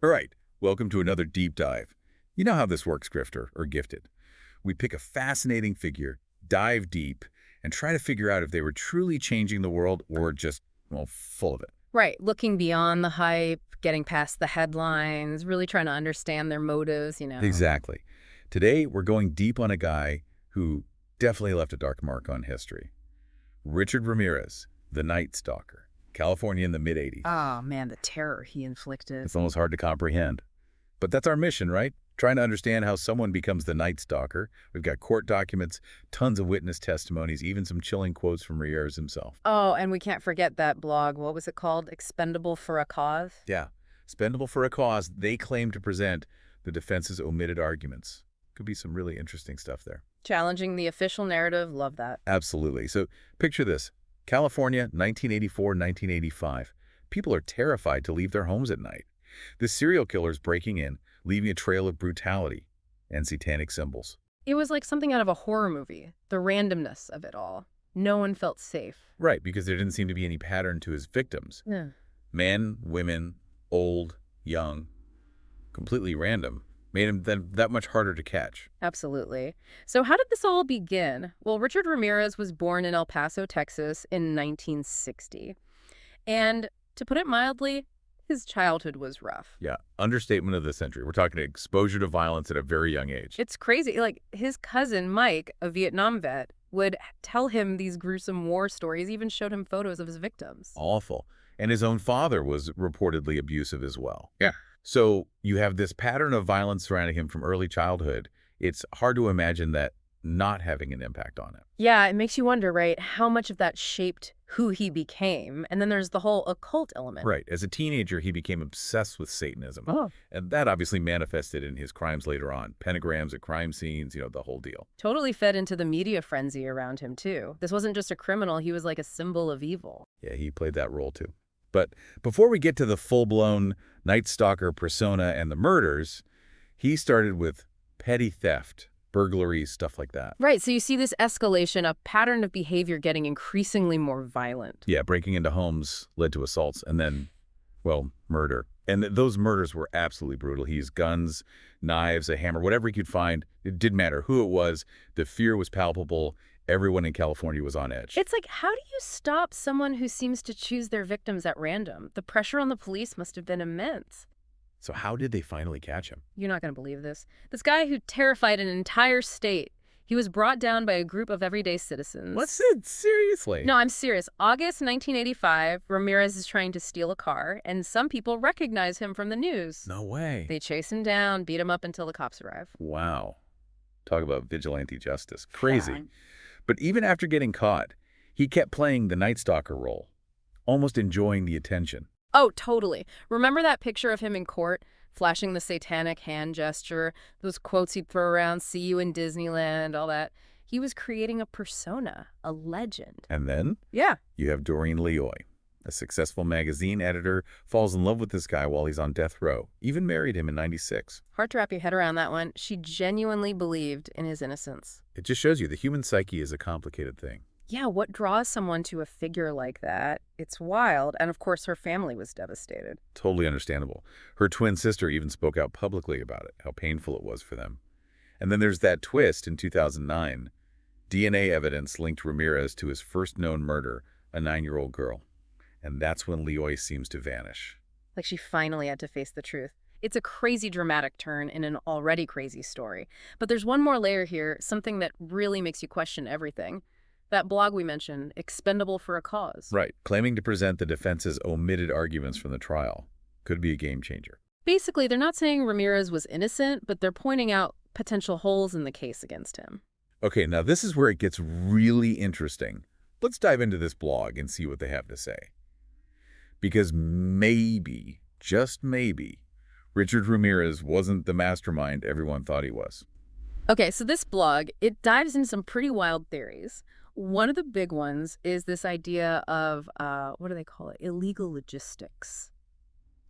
All right, welcome to another deep dive. You know how this works, Grifter, or Gifted. We pick a fascinating figure, dive deep, and try to figure out if they were truly changing the world or just, well, full of it. Right, looking beyond the hype, getting past the headlines, really trying to understand their motives. Exactly. Today, we're going deep on a guy who definitely left a dark mark on history. Richard Ramirez, the Night Stalker, California in the mid-'80s. Oh, man, the terror he inflicted. It's almost hard to comprehend. But that's our mission, right? Trying to understand how someone becomes the Night Stalker. We've got court documents, tons of witness testimonies, even some chilling quotes from Ramirez himself. Oh, and we can't forget that blog. What was it called? Expendable for a Cause? Yeah, spendable for a cause they claim to present the defense's omitted arguments. Could be some really interesting stuff there. Challenging the official narrative. Love that. Absolutely. So picture this. California, 1984, 1985. People are terrified to leave their homes at night. This serial killer is breaking in, leaving a trail of brutality and satanic symbols. It was like something out of a horror movie, the randomness of it all. No one felt safe. Right, because there didn't seem to be any pattern to his victims. Yeah. Men, women, old, young, completely random. Made him then that much harder to catch. Absolutely. So how did this all begin? Well, Richard Ramirez was born in El Paso, Texas in 1960. And to put it mildly, his childhood was rough. Yeah, understatement of the century. We're talking exposure to violence at a very young age. It's crazy. Like, his cousin, Mike, a Vietnam vet, would tell him these gruesome war stories, even showed him photos of his victims. Awful. And his own father was reportedly abusive as well. Yeah. So you have this pattern of violence surrounding him from early childhood. It's hard to imagine that not having an impact on him. Yeah, it makes you wonder, right, how much of that shaped who he became. And then there's the whole occult element. Right. As a teenager, he became obsessed with Satanism. Oh. And that obviously manifested in his crimes later on. Pentagrams at crime scenes, the whole deal. Totally fed into the media frenzy around him, too. This wasn't just a criminal. He was like a symbol of evil. Yeah, he played that role too. But before we get to the full-blown Night Stalker persona and the murders, he started with petty theft, burglaries, stuff like that. Right, so you see this escalation, a pattern of behavior getting increasingly more violent. Yeah, breaking into homes led to assaults and then, well, murder. And those murders were absolutely brutal. He used guns, knives, a hammer, whatever he could find. It didn't matter who it was. The fear was palpable. Everyone in California was on edge. It's like, how do you stop someone who seems to choose their victims at random? The pressure on the police must have been immense. So how did they finally catch him? You're not going to believe this. This guy who terrified an entire state, he was brought down by a group of everyday citizens. What's it? Seriously? No, I'm serious. August 1985, Ramirez is trying to steal a car, and some people recognize him from the news. No way. They chase him down, beat him up until the cops arrive. Wow. Talk about vigilante justice. Crazy. Yeah. But even after getting caught, he kept playing the Night Stalker role, almost enjoying the attention. Oh, totally. Remember that picture of him in court, flashing the satanic hand gesture, those quotes he'd throw around, see you in Disneyland, all that? He was creating a persona, a legend. And then Yeah. you have Doreen Leoy, a successful magazine editor, falls in love with this guy while he's on death row, even married him in '96. Hard to wrap your head around that one. She genuinely believed in his innocence. It just shows you the human psyche is a complicated thing. Yeah, what draws someone to a figure like that? It's wild. And of course, her family was devastated. Totally understandable. Her twin sister even spoke out publicly about it, how painful it was for them. And then there's that twist in 2009. DNA evidence linked Ramirez to his first known murder, a 9-year-old girl. And that's when Leoy seems to vanish. Like she finally had to face the truth. It's a crazy dramatic turn in an already crazy story. But there's one more layer here, something that really makes you question everything. That blog we mentioned, Expendable for a Cause. Right. Claiming to present the defense's omitted arguments from the trial. Could be a game changer. Basically, they're not saying Ramirez was innocent, but they're pointing out potential holes in the case against him. Okay, now this is where it gets really interesting. Let's dive into this blog and see what they have to say. Because maybe, just maybe, Richard Ramirez wasn't the mastermind everyone thought he was. Okay, so this blog, it dives into some pretty wild theories. One of the big ones is this idea of, what do they call it? Illegal logistics.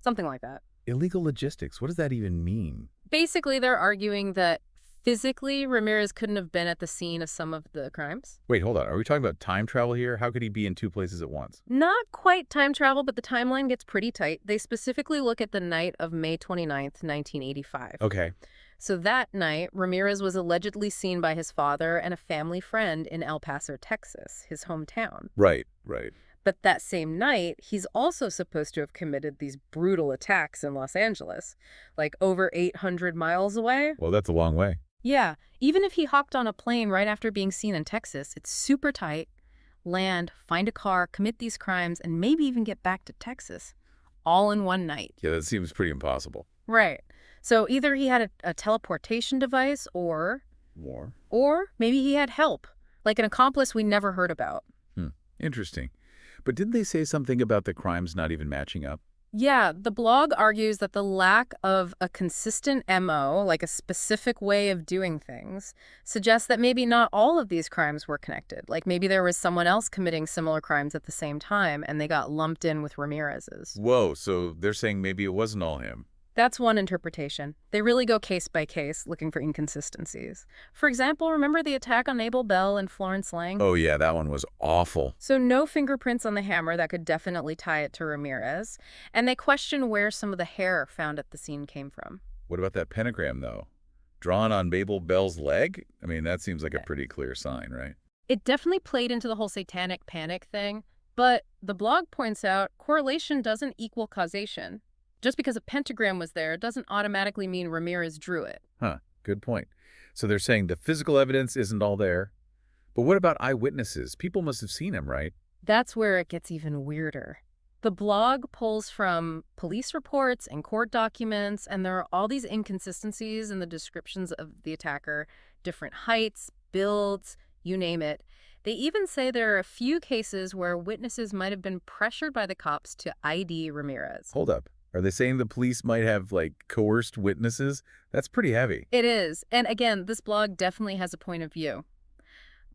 Something like that. Illegal logistics, what does that even mean? Basically, they're arguing that physically, Ramirez couldn't have been at the scene of some of the crimes? Wait, hold on. Are we talking about time travel here? How could he be in two places at once? Not quite time travel, but the timeline gets pretty tight. They specifically look at the night of May 29th, 1985. Okay. So that night, Ramirez was allegedly seen by his father and a family friend in El Paso, Texas, his hometown. Right, right. But that same night, he's also supposed to have committed these brutal attacks in Los Angeles, like over 800 miles away. Well, that's a long way. Yeah, even if he hopped on a plane right after being seen in Texas, it's super tight. Land, find a car, commit these crimes, and maybe even get back to Texas, all in one night. Yeah, that seems pretty impossible. Right. So either he had a teleportation device or maybe he had help, like an accomplice we never heard about. Interesting. But didn't they say something about the crimes not even matching up? Yeah, the blog argues that the lack of a consistent MO, like a specific way of doing things, suggests that maybe not all of these crimes were connected. Like maybe there was someone else committing similar crimes at the same time and they got lumped in with Ramirez's. Whoa, so they're saying maybe it wasn't all him. That's one interpretation. They really go case by case, looking for inconsistencies. For example, remember the attack on Abel Bell and Florence Lang? Oh yeah, that one was awful. So no fingerprints on the hammer that could definitely tie it to Ramirez. And they question where some of the hair found at the scene came from. What about that pentagram, though? Drawn on Abel Bell's leg? I mean, that seems like a pretty clear sign, right? It definitely played into the whole satanic panic thing, but the blog points out correlation doesn't equal causation. Just because a pentagram was there doesn't automatically mean Ramirez drew it. Huh, good point. So they're saying the physical evidence isn't all there. But what about eyewitnesses? People must have seen him, right? That's where it gets even weirder. The blog pulls from police reports and court documents, and there are all these inconsistencies in the descriptions of the attacker, different heights, builds, you name it. They even say there are a few cases where witnesses might have been pressured by the cops to ID Ramirez. Hold up. Are they saying the police might have, like, coerced witnesses? That's pretty heavy. It is. And again, this blog definitely has a point of view.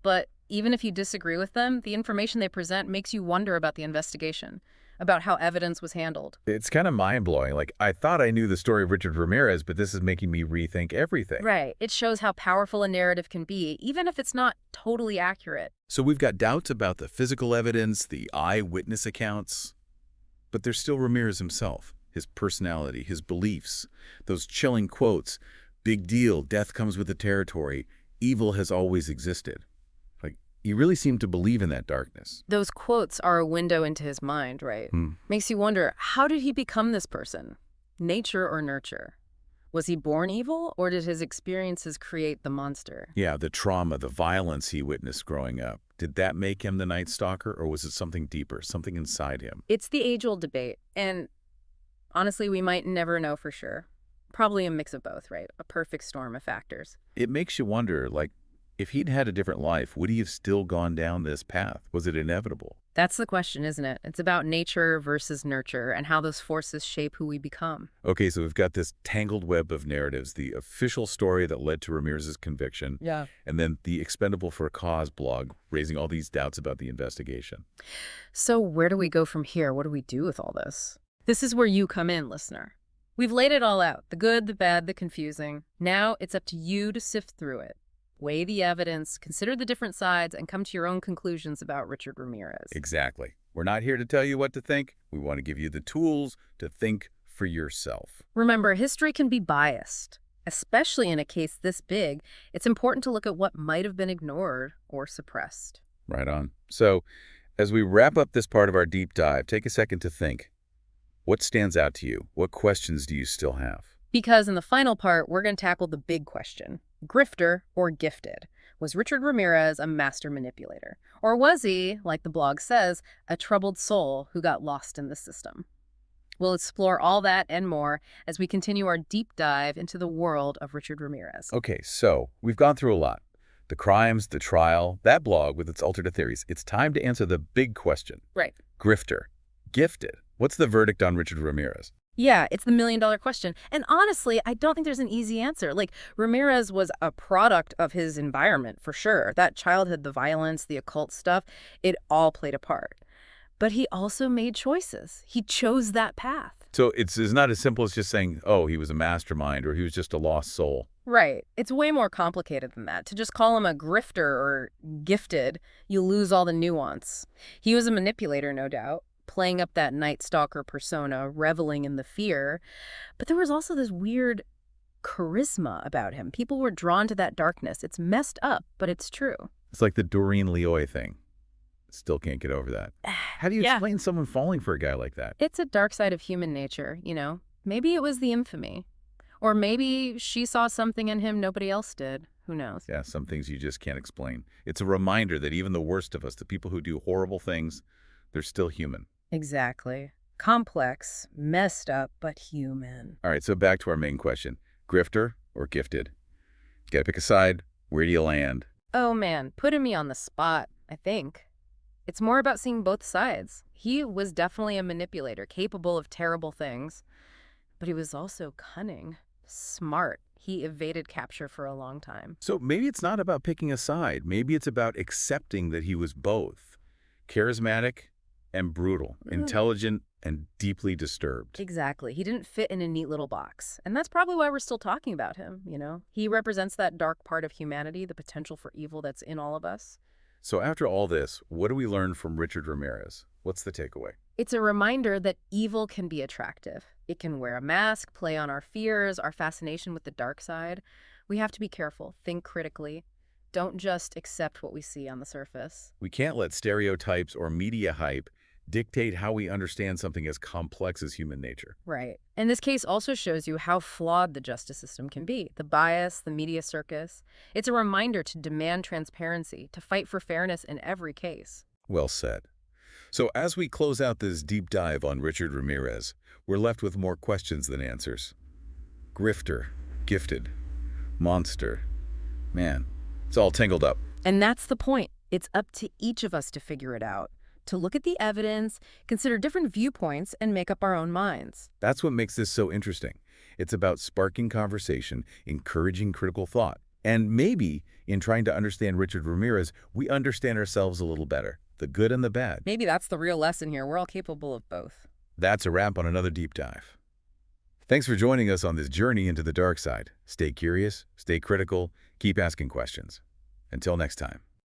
But even if you disagree with them, the information they present makes you wonder about the investigation, about how evidence was handled. It's kind of mind-blowing. Like, I thought I knew the story of Richard Ramirez, but this is making me rethink everything. Right. It shows how powerful a narrative can be, even if it's not totally accurate. So we've got doubts about the physical evidence, the eyewitness accounts, but there's still Ramirez himself. His personality, his beliefs, those chilling quotes, big deal, death comes with the territory, evil has always existed. Like, he really seemed to believe in that darkness. Those quotes are a window into his mind, right? Makes you wonder, how did he become this person? Nature or nurture? Was he born evil, or did his experiences create the monster? Yeah, the trauma, the violence he witnessed growing up. Did that make him the Night Stalker, or was it something deeper, something inside him? It's the age-old debate, and honestly, we might never know for sure. Probably a mix of both, right? A perfect storm of factors. It makes you wonder, like, if he'd had a different life, would he have still gone down this path? Was it inevitable? That's the question, isn't it? It's about nature versus nurture and how those forces shape who we become. Okay, so we've got this tangled web of narratives, the official story that led to Ramirez's conviction, and then the Expendable for a Cause blog raising all these doubts about the investigation. So where do we go from here? What do we do with all this? This is where you come in, listener. We've laid it all out, the good, the bad, the confusing. Now it's up to you to sift through it. Weigh the evidence, consider the different sides, and come to your own conclusions about Richard Ramirez. Exactly. We're not here to tell you what to think. We want to give you the tools to think for yourself. Remember, history can be biased. Especially in a case this big, it's important to look at what might have been ignored or suppressed. Right on. So, as we wrap up this part of our deep dive, take a second to think. What stands out to you? What questions do you still have? Because in the final part, we're going to tackle the big question. Grifter or gifted? Was Richard Ramirez a master manipulator? Or was he, like the blog says, a troubled soul who got lost in the system? We'll explore all that and more as we continue our deep dive into the world of Richard Ramirez. Okay, so we've gone through a lot. The crimes, the trial, that blog with its alternate theories. It's time to answer the big question. Right. Grifter. Gifted. What's the verdict on Richard Ramirez? Yeah, it's the million-dollar question. And honestly, I don't think there's an easy answer. Like, Ramirez was a product of his environment, for sure. That childhood, the violence, the occult stuff, it all played a part. But he also made choices. He chose that path. So it's not as simple as just saying, oh, he was a mastermind or he was just a lost soul. Right. It's way more complicated than that. To just call him a grifter or gifted, you lose all the nuance. He was a manipulator, no doubt, playing up that Night Stalker persona, reveling in the fear. But there was also this weird charisma about him. People were drawn to that darkness. It's messed up, but it's true. It's like the Doreen Leoy thing. Still can't get over that. How do you Yeah. explain someone falling for a guy like that? It's a dark side of human nature, you know? Maybe it was the infamy. Or maybe she saw something in him nobody else did. Who knows? Yeah, some things you just can't explain. It's a reminder that even the worst of us, the people who do horrible things, they're still human. Exactly. Complex, messed up, but human. All right, so back to our main question. Grifter or gifted? Gotta pick a side. Where do you land? Oh man, putting me on the spot, I think. It's more about seeing both sides. He was definitely a manipulator, capable of terrible things, but he was also cunning, smart. He evaded capture for a long time. So maybe it's not about picking a side. Maybe it's about accepting that he was both charismatic and brutal, intelligent and deeply disturbed. Exactly. He didn't fit in a neat little box. And that's probably why we're still talking about him, you know? He represents that dark part of humanity, the potential for evil that's in all of us. So after all this, what do we learn from Richard Ramirez? What's the takeaway? It's a reminder that evil can be attractive. It can wear a mask, play on our fears, our fascination with the dark side. We have to be careful, think critically. Don't just accept what we see on the surface. We can't let stereotypes or media hype dictate how we understand something as complex as human nature. Right. And this case also shows you how flawed the justice system can be. The bias, the media circus. It's a reminder to demand transparency, to fight for fairness in every case. Well said. So as we close out this deep dive on Richard Ramirez, we're left with more questions than answers. Grifter, gifted, monster. Man, it's all tangled up. And that's the point. It's up to each of us to figure it out, to look at the evidence, consider different viewpoints, and make up our own minds. That's what makes this so interesting. It's about sparking conversation, encouraging critical thought, and maybe in trying to understand Richard Ramirez, we understand ourselves a little better, the good and the bad. Maybe that's the real lesson here. We're all capable of both. That's a wrap on another deep dive. Thanks for joining us on this journey into the dark side. Stay curious, stay critical, keep asking questions. Until next time.